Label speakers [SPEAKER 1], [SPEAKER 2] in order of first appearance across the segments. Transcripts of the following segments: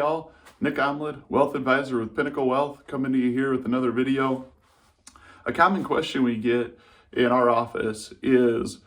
[SPEAKER 1] all, Nik Aamlid, Wealth Advisor with Pinnacle Wealth, coming to you here with another video. A common question we get in our office is,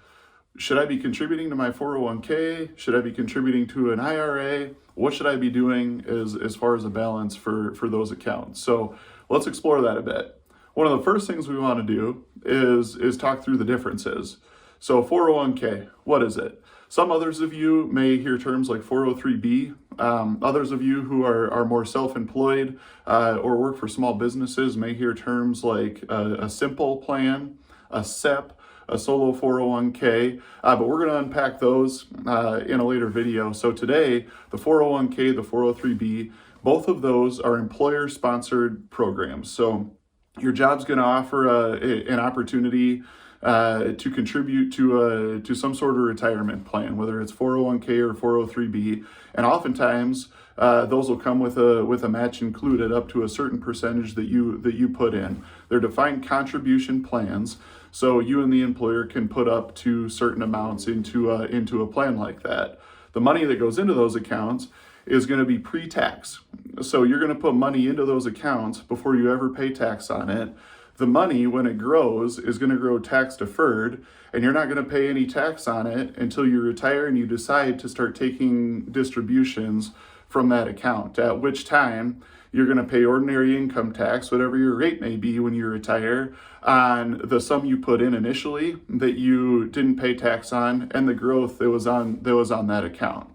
[SPEAKER 1] should I be contributing to my 401k? Should I be contributing to an IRA? What should I be doing as far as a balance for those accounts? So let's explore that a bit. One of the first things we want to do is talk through the differences. So 401k, what is it? Some others of you may hear terms like 403b. Others of you who are more self-employed or work for small businesses may hear terms like a simple plan, a SEP, a solo 401k, but we're going to unpack those in a later video. So today, the 401k, the 403b, both of those are employer-sponsored programs. So your job's going to offer an opportunity to contribute to some sort of retirement plan, whether it's 401k or 403b, and oftentimes those will come with a match included up to a certain percentage that you put in. They're defined contribution plans, so you and the employer can put up to certain amounts into a plan like that. The money that goes into those accounts is going to be pre-tax, so you're going to put money into those accounts before you ever pay tax on it. The money, when it grows, is going to grow tax deferred, and you're not going to pay any tax on it until you retire and you decide to start taking distributions from that account, at which time you're going to pay ordinary income tax, whatever your rate may be when you retire, on the sum you put in initially that you didn't pay tax on and the growth that was on that account.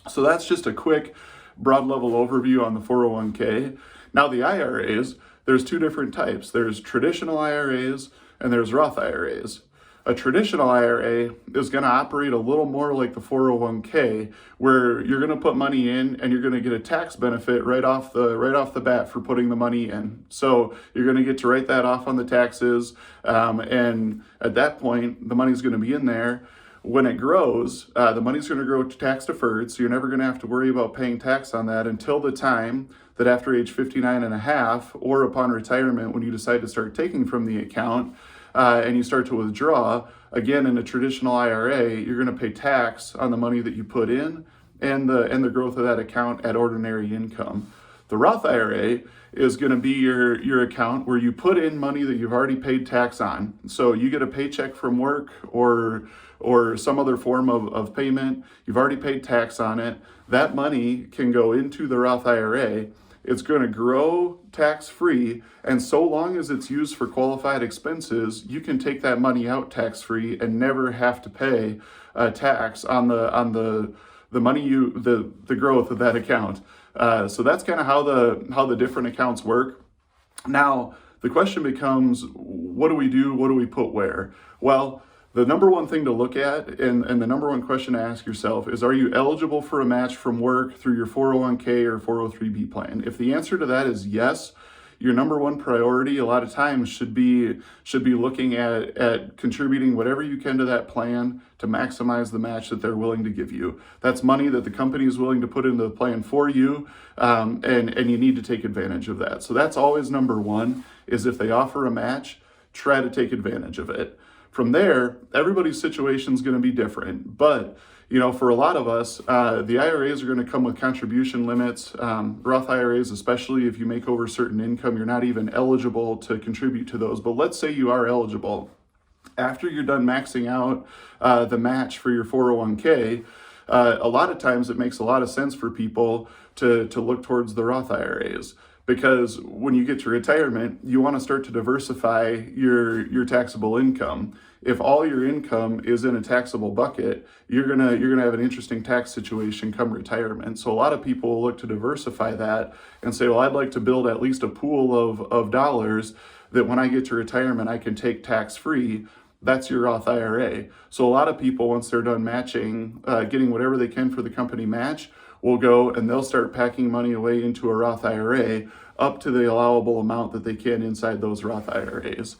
[SPEAKER 1] So that's just a quick broad level overview on the 401k. Now the IRAs, there's two different types. There's traditional IRAs and there's Roth Iras. A traditional IRA is going to operate a little more like the 401k, where you're going to put money in and you're going to get a tax benefit right off the bat for putting the money in. So you're going to get to write that off on the taxes, and at that point, the money's going to be in there. When it grows, the money's going to grow tax deferred, so you're never going to have to worry about paying tax on that until the time that after age 59 and a half, or upon retirement when you decide to start taking from the account and you start to withdraw. Again, in a traditional IRA, you're going to pay tax on the money that you put in and the growth of that account at ordinary income. The Roth IRA is going to be your account where you put in money that you've already paid tax on. So you get a paycheck from work or some other form of payment, you've already paid tax on it. That money can go into the Roth IRA. It's going to grow tax-free, and so long as it's used for qualified expenses, you can take that money out tax-free and never have to pay tax on the money the growth of that account. So that's kind of how the different accounts work. Now the question becomes, what do we do? What do we put where? Well, the number one thing to look at and the number one question to ask yourself is, are you eligible for a match from work through your 401k or 403b plan? If the answer to that is yes, your number one priority a lot of times should be looking at contributing whatever you can to that plan to maximize the match that they're willing to give you. That's money that the company is willing to put into the plan for you, and you need to take advantage of that. So that's always number one, is if they offer a match, try to take advantage of it. From there, everybody's situation is going to be different, but for a lot of us, the IRAs are going to come with contribution limits. Roth IRAs, especially if you make over certain income, you're not even eligible to contribute to those. But let's say you are eligible. After you're done maxing out the match for your 401k, a lot of times it makes a lot of sense for people to look towards the Roth IRAs. Because when you get to retirement, you want to start to diversify your taxable income. If all your income is in a taxable bucket, you're gonna have an interesting tax situation come retirement. So a lot of people will look to diversify that and say, well, I'd like to build at least a pool of dollars that when I get to retirement, I can take tax-free. That's your Roth IRA. So a lot of people, once they're done matching, getting whatever they can for the company match, will go and they'll start packing money away into a Roth IRA up to the allowable amount that they can inside those Roth IRAs.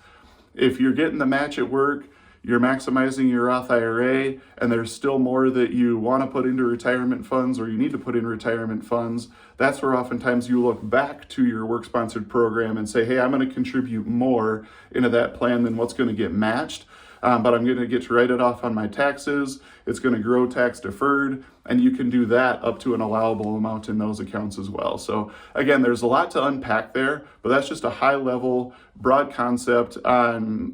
[SPEAKER 1] If you're getting the match at work, you're maximizing your Roth IRA, and there's still more that you want to put into retirement funds or you need to put in retirement funds, that's where oftentimes you look back to your work-sponsored program and say, hey, I'm going to contribute more into that plan than what's going to get matched. but I'm going to get to write it off on my taxes. It's going to grow tax deferred, and you can do that up to an allowable amount in those accounts as well. So again, there's a lot to unpack there, but that's just a high level, broad concept on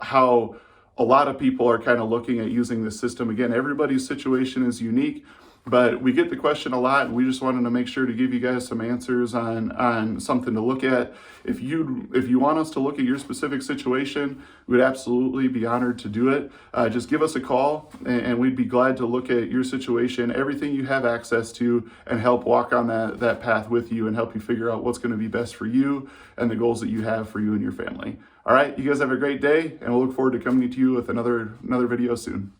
[SPEAKER 1] how a lot of people are kind of looking at using this system. Again, everybody's situation is unique, but we get the question a lot, and we just wanted to make sure to give you guys some answers on something to look at. If you want us to look at your specific situation, we'd absolutely be honored to do it. Just give us a call, and we'd be glad to look at your situation, everything you have access to, and help walk on that path with you and help you figure out what's going to be best for you and the goals that you have for you and your family. All right, you guys have a great day, and we'll look forward to coming to you with another video soon.